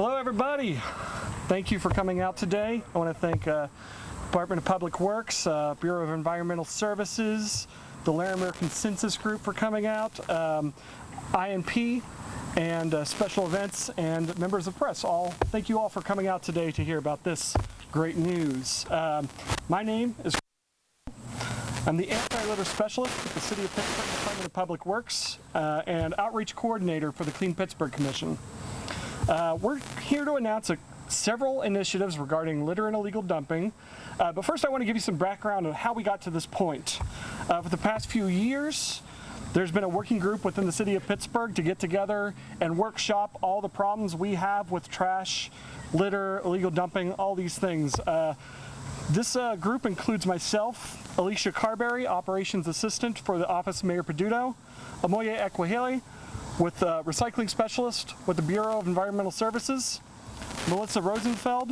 Hello everybody. Thank you for coming out today. I want to thank Department of Public Works, Bureau of Environmental Services, the Larimer Consensus Group for coming out, INP, and special events and members of press. Thank you all for coming out today to hear about this great news. My name is I'm the anti-litter specialist at the City of Pittsburgh Department of Public Works and outreach coordinator for the Clean Pittsburgh Commission. We're here to announce several initiatives regarding litter and illegal dumping. But first I want to give you some background on how we got to this point. For the past few years, there's been a working group within the City of Pittsburgh to get together and workshop all the problems we have with trash, litter, illegal dumping, all these things. This group includes myself, Alicia Carberry, Operations Assistant for the Office of Mayor Peduto, Amoye Ekwahele, with Recycling Specialist with the Bureau of Environmental Services, Melissa Rosenfeld,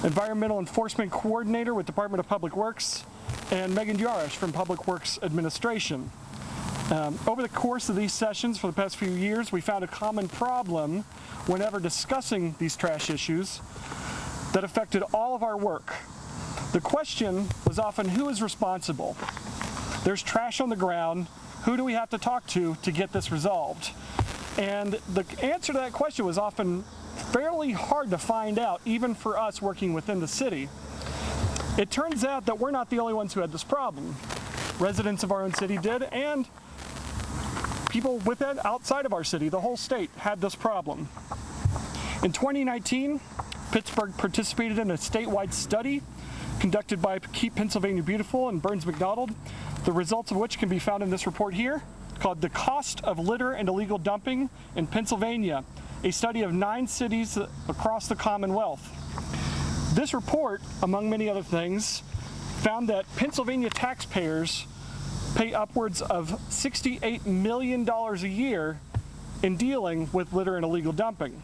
Environmental Enforcement Coordinator with Department of Public Works, and Megan Yarish from Public Works Administration. Over the course of these sessions for the past few years, we found a common problem whenever discussing these trash issues that affected all of our work. The question was often, who is responsible? There's trash on the ground. Who do we have to talk to get this resolved? And the answer to that question was often fairly hard to find out, even for us working within the city. It turns out that we're not the only ones who had this problem. Residents of our own city did, and people within outside of our city, the whole state, had this problem. In 2019, Pittsburgh participated in a statewide study conducted by Keep Pennsylvania Beautiful and Burns McDonald, the results of which can be found in this report here, called The Cost of Litter and Illegal Dumping in Pennsylvania, a study of 9 cities across the Commonwealth. This report, among many other things, found that Pennsylvania taxpayers pay upwards of $68 million a year in dealing with litter and illegal dumping.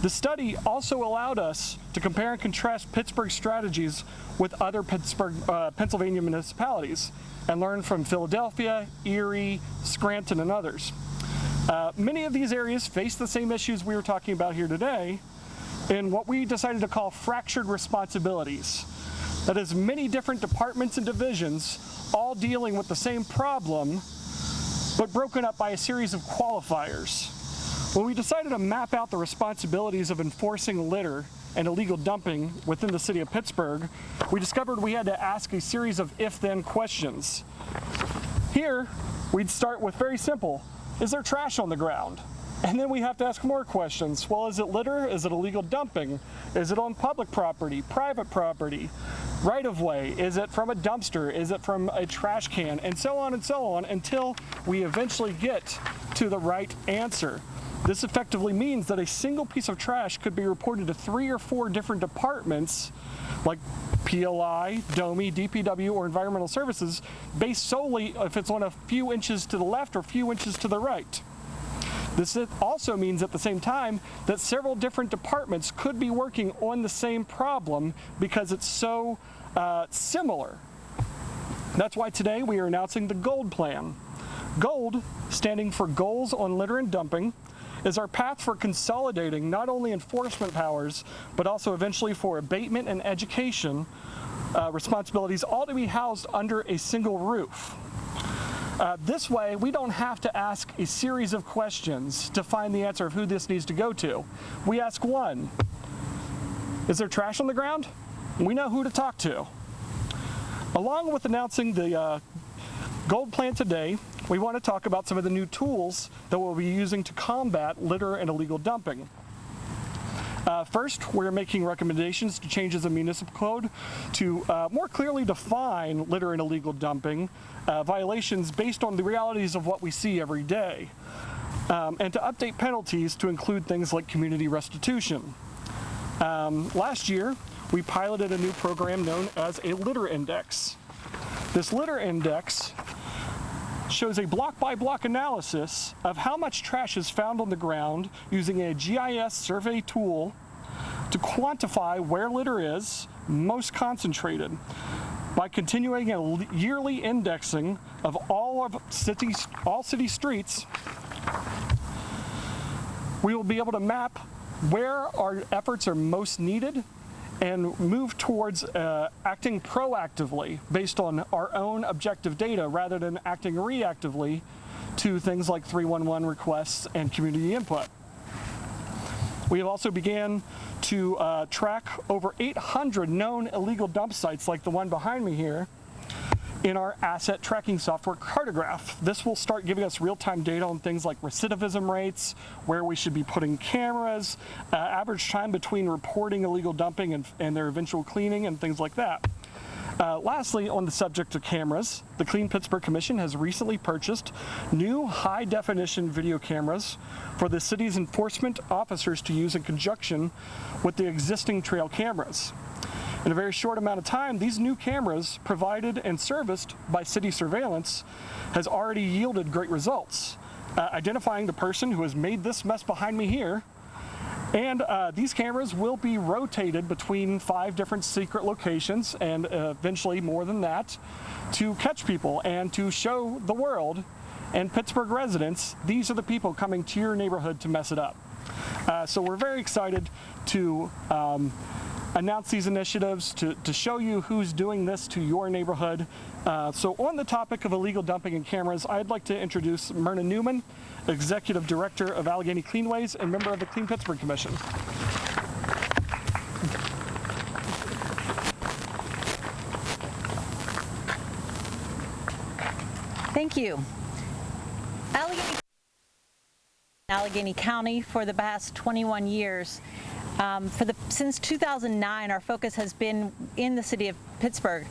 The study also allowed us to compare and contrast Pittsburgh's strategies with other Pennsylvania municipalities and learn from Philadelphia, Erie, Scranton, and others. Many of these areas face the same issues we were talking about here today in what we decided to call fractured responsibilities. That is, many different departments and divisions all dealing with the same problem, but broken up by a series of qualifiers. When we decided to map out the responsibilities of enforcing litter and illegal dumping within the city of Pittsburgh, we discovered we had to ask a series of if-then questions. Here, we'd start with very simple: is there trash on the ground? And then we have to ask more questions. Well, is it litter? Is it illegal dumping? Is it on public property, private property, right-of-way? Is it from a dumpster? Is it from a trash can? And so on, until we eventually get to the right answer. This effectively means that a single piece of trash could be reported to 3 or 4 different departments like PLI, DOMI, DPW, or Environmental Services, based solely if it's on a few inches to the left or a few inches to the right. This also means at the same time that several different departments could be working on the same problem because it's so similar. That's why today we are announcing the GOLD plan. GOLD, standing for Goals on Litter and Dumping, is our path for consolidating not only enforcement powers, but also eventually for abatement and education responsibilities, all to be housed under a single roof. This way, we don't have to ask a series of questions to find the answer of who this needs to go to. We ask one: is there trash on the ground? We know who to talk to. Along with announcing the GOLD plan today, we want to talk about some of the new tools that we'll be using to combat litter and illegal dumping. First, we're making recommendations to changes in municipal code to more clearly define litter and illegal dumping violations based on the realities of what we see every day, and to update penalties to include things like community restitution. Last year, we piloted a new program known as a litter index. This litter index shows a block-by-block analysis of how much trash is found on the ground using a GIS survey tool to quantify where litter is most concentrated. By continuing a yearly indexing of all city streets, we will be able to map where our efforts are most needed and move towards acting proactively based on our own objective data rather than acting reactively to things like 311 requests and community input. We have also began to track over 800 known illegal dump sites like the one behind me here in our asset tracking software Cartograph. This will start giving us real-time data on things like recidivism rates, where we should be putting cameras, average time between reporting illegal dumping and their eventual cleaning, and things like that. Lastly, on the subject of cameras, the Clean Pittsburgh Commission has recently purchased new high-definition video cameras for the city's enforcement officers to use in conjunction with the existing trail cameras. In a very short amount of time, these new cameras, provided and serviced by city surveillance, has already yielded great results, identifying the person who has made this mess behind me here. And these cameras will be rotated between 5 different secret locations and eventually more than that to catch people and to show the world and Pittsburgh residents, these are the people coming to your neighborhood to mess it up. So we're very excited to announce these initiatives to show you who's doing this to your neighborhood. So on the topic of illegal dumping and cameras, I'd like to introduce Myrna Newman, Executive Director of Allegheny Cleanways and member of the Clean Pittsburgh Commission. Thank you. Allegheny County for the past 21 years. Since 2009, our focus has been in the city of Pittsburgh.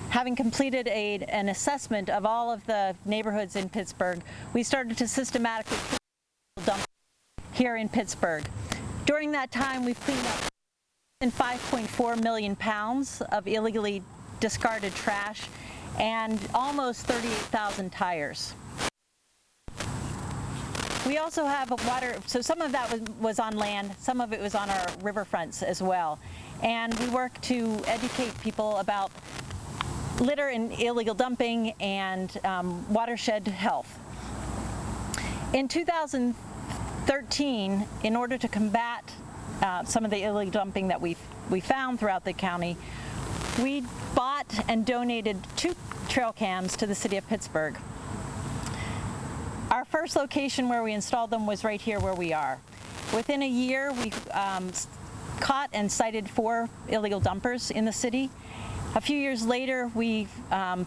Having completed an assessment of all of the neighborhoods in Pittsburgh, we started to systematically dump here in Pittsburgh. During that time, we've cleaned up 5.4 million pounds of illegally discarded trash and almost 38,000 tires. We also have a water, so some of that was on land, some of it was on our riverfronts as well. And we work to educate people about litter and illegal dumping and watershed health. In 2013, in order to combat some of the illegal dumping that we found throughout the county, we bought and donated 2 trail cams to the city of Pittsburgh. Our first location where we installed them was right here where we are. Within a year, we caught and cited 4 illegal dumpers in the city. A few years later, we,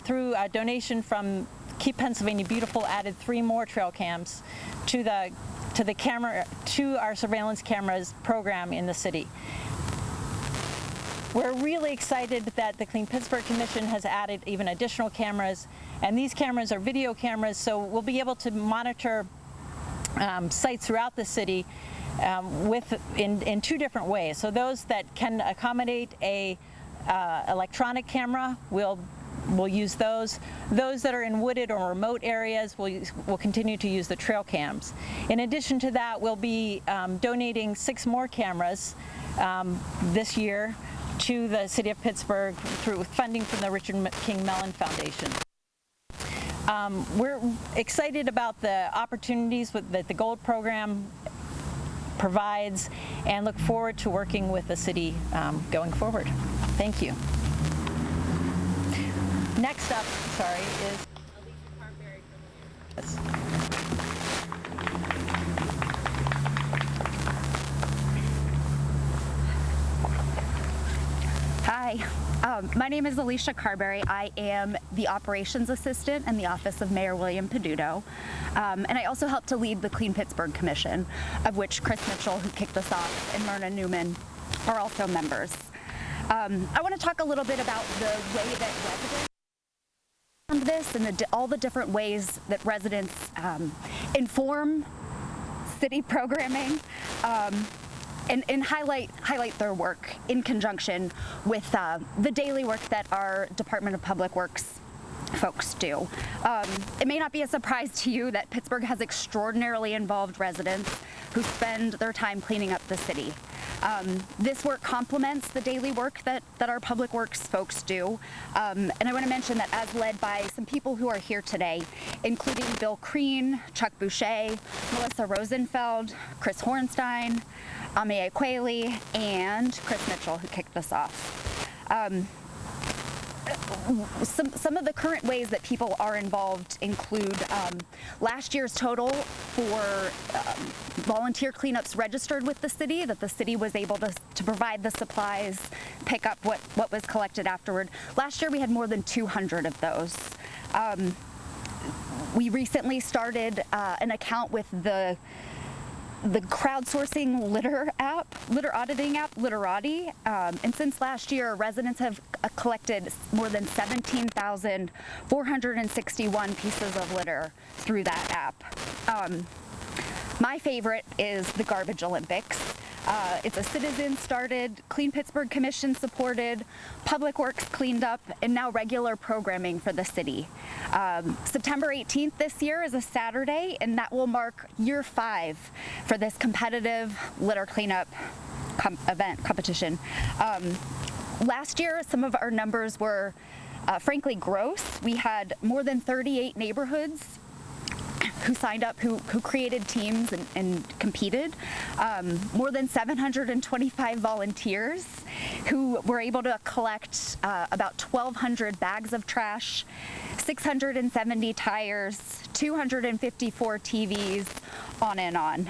through a donation from Keep Pennsylvania Beautiful, added 3 more trail cams to our surveillance cameras program in the city. We're really excited that the Clean Pittsburgh Commission has added even additional cameras, and these cameras are video cameras, so we'll be able to monitor sites throughout the city in 2 different ways. So those that can accommodate a electronic camera, we'll use those. Those that are in wooded or remote areas will continue to use the trail cams. In addition to that, we'll be donating 6 more cameras this year to the city of Pittsburgh through funding from the Richard King Mellon Foundation. We're excited about the opportunities that the Gold program provides and look forward to working with the city going forward. Thank you. Next up, is Hi, my name is Alicia Carberry. I am the operations assistant in the office of Mayor William Peduto, and I also help to lead the Clean Pittsburgh Commission, of which Chris Mitchell, who kicked us off, and Myrna Newman are also members. I want to talk a little bit about the way that residents on this and all the different ways that residents inform city programming. And highlight their work in conjunction with the daily work that our Department of Public Works folks do. It may not be a surprise to you that Pittsburgh has extraordinarily involved residents who spend their time cleaning up the city. This work complements the daily work that our Public Works folks do. And I want to mention that as led by some people who are here today, including Bill Crean, Chuck Boucher, Melissa Rosenfeld, Chris Hornstein, Amie Qualey, and Chris Mitchell, who kicked us off. Some of the current ways that people are involved include last year's total for volunteer cleanups registered with the city, that the city was able to provide the supplies, pick up what was collected afterward. Last year we had more than 200 of those. We recently started an account with the crowdsourcing litter auditing app, Litterati, and since last year, residents have collected more than 17,461 pieces of litter through that app. My favorite is the Garbage Olympics. It's a citizen-started, Clean Pittsburgh Commission supported, Public Works cleaned up, and now regular programming for the city. September 18th this year is a Saturday, and that will mark year 5 for this competitive litter cleanup competition. Last year, some of our numbers were frankly gross. We had more than 38 neighborhoods who signed up, who created teams and competed. More than 725 volunteers who were able to collect about 1,200 bags of trash, 670 tires, 254 TVs, on and on.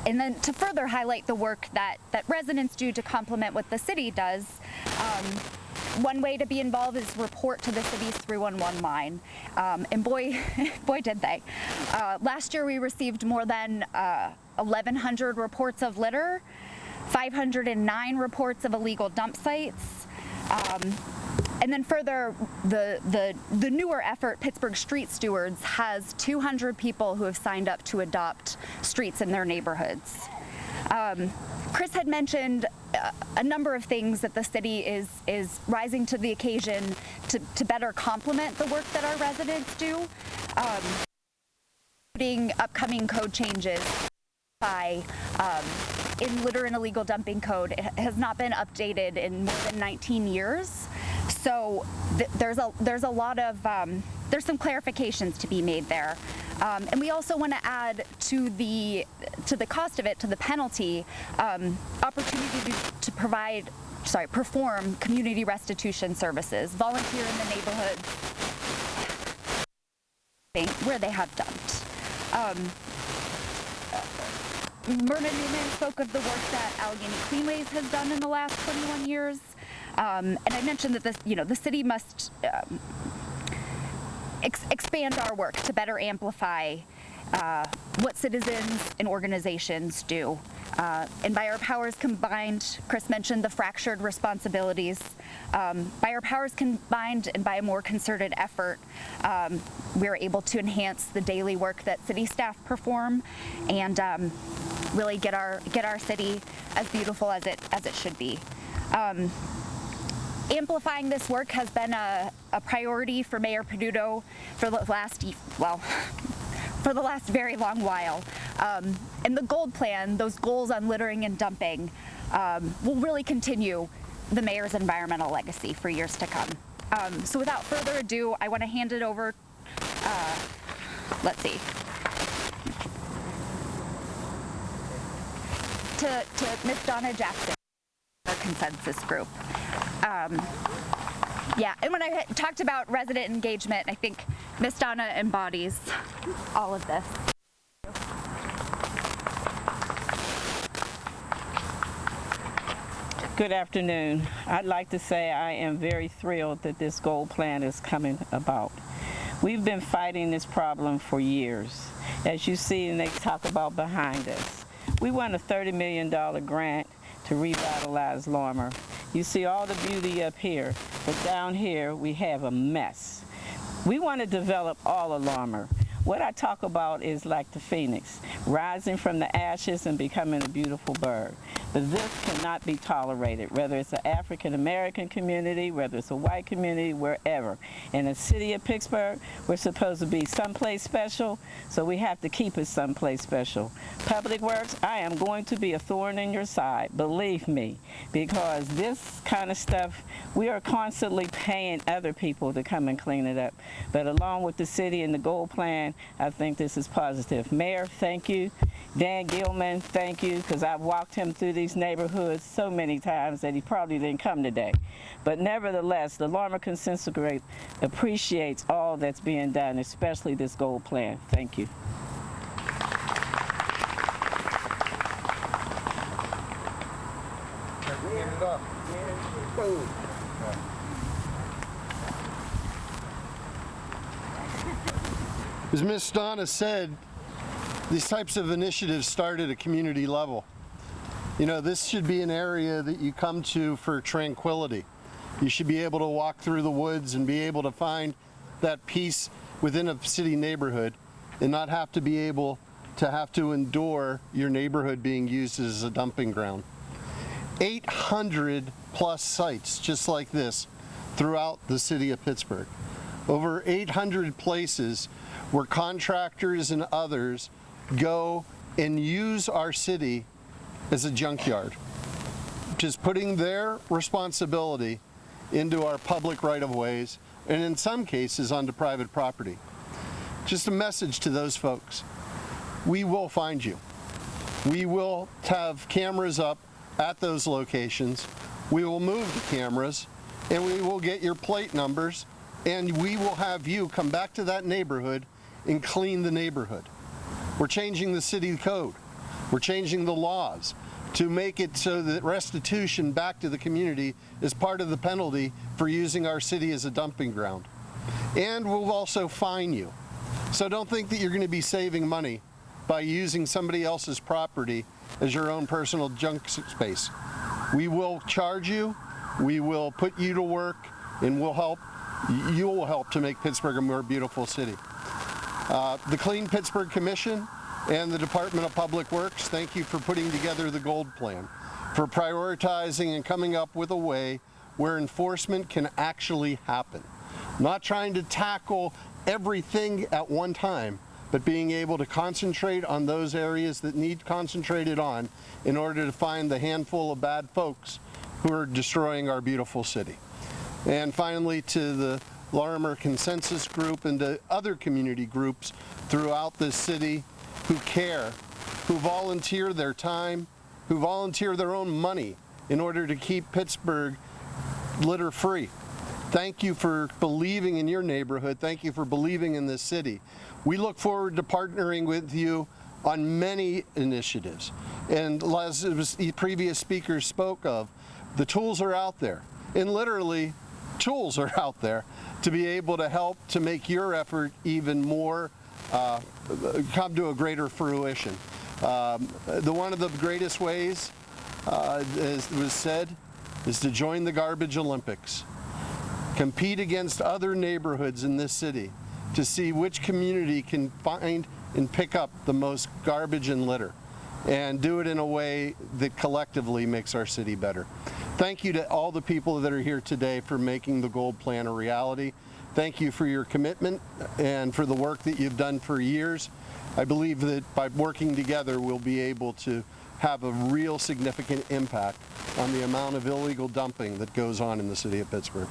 And then to further highlight the work that residents do to complement what the city does, one way to be involved is report to the city's 311 line. And boy did they. Last year we received more than 1,100 reports of litter, 509 reports of illegal dump sites. And then further, the newer effort, Pittsburgh Street Stewards, has 200 people who have signed up to adopt streets in their neighborhoods. Chris had mentioned a number of things that the city is rising to the occasion to better complement the work that our residents do, including upcoming code changes in litter and illegal dumping code. It has not been updated in more than 19 years. So there's a lot of there's some clarifications to be made there, and we also want to add to the cost of it, to the penalty, opportunity to perform community restitution services, volunteer in the neighborhoods where they have dumped. Myrna Newman spoke of the work that Allegheny Cleanways has done in the last 21 years. And I mentioned that the city must expand our work to better amplify what citizens and organizations do. And by our powers combined, Chris mentioned the fractured responsibilities. By our powers combined and by a more concerted effort, we're able to enhance the daily work that city staff perform and really get our city as beautiful as it should be. Amplifying this work has been a priority for Mayor Peduto for the last very long while. And the GOLD plan, those goals on littering and dumping, will really continue the mayor's environmental legacy for years to come. So without further ado, I want to hand it over, to Ms. Donna Jackson, our consensus group. And when I talked about resident engagement, I think Ms. Donna embodies all of this. Good afternoon. I'd like to say I am very thrilled that this GOLD plan is coming about. We've been fighting this problem for years. As you see, and they talk about behind us. We won a $30 million grant to revitalize Lorimer. You see all the beauty up here, but down here we have a mess. We want to develop all of Lorimer. What I talk about is like the phoenix, rising from the ashes and becoming a beautiful bird. But this cannot be tolerated, whether it's an African-American community, whether it's a white community, wherever. In the city of Pittsburgh, we're supposed to be someplace special, so we have to keep it someplace special. Public Works, I am going to be a thorn in your side, believe me, because this kind of stuff, we are constantly paying other people to come and clean it up. But along with the city and the GOLD plan, I think this is positive. Mayor, thank you. Dan Gilman, thank you, because I've walked him through these neighborhoods so many times that he probably didn't come today. But nevertheless, the Larimer Consensus Group appreciates all that's being done, especially this gold plan. Thank you. As Ms. Donna said, these types of initiatives start at a community level. You know, this should be an area that you come to for tranquility. You should be able to walk through the woods and be able to find that peace within a city neighborhood and not have to be able to endure your neighborhood being used as a dumping ground. 800 plus sites just like this throughout the city of Pittsburgh. Over 800 places where contractors and others go and use our city as a junkyard, just putting their responsibility into our public right-of-ways and in some cases onto private property. Just a message to those folks. We will find you. We will have cameras up at those locations. We will move the cameras and we will get your plate numbers and we will have you come back to that neighborhood and clean the neighborhood. We're changing the city code. We're changing the laws to make it so that restitution back to the community is part of the penalty for using our city as a dumping ground. And we'll also fine you. So don't think that you're going to be saving money by using somebody else's property as your own personal junk space. We will charge you, we will put you to work, and you will help to make Pittsburgh a more beautiful city. The Clean Pittsburgh Commission and the Department of Public Works, thank you for putting together the gold plan, for prioritizing and coming up with a way where enforcement can actually happen. Not trying to tackle everything at one time, but being able to concentrate on those areas that need concentrated on in order to find the handful of bad folks who are destroying our beautiful city. And finally, to the Larimer Consensus Group and to other community groups throughout this city who care, who volunteer their time, who volunteer their own money in order to keep Pittsburgh litter-free. Thank you for believing in your neighborhood. Thank you for believing in this city. We look forward to partnering with you on many initiatives. And as the previous speakers spoke of, the tools are out there. And literally, tools are out there to be able to help to make your effort even more, come to a greater fruition. One of the greatest ways, as was said, is to join the Garbage Olympics. Compete against other neighborhoods in this city to see which community can find and pick up the most garbage and litter, and do it in a way that collectively makes our city better. Thank you to all the people that are here today for making the gold plan a reality. Thank you for your commitment and for the work that you've done for years. I believe that by working together, we'll be able to have a real significant impact on the amount of illegal dumping that goes on in the city of Pittsburgh.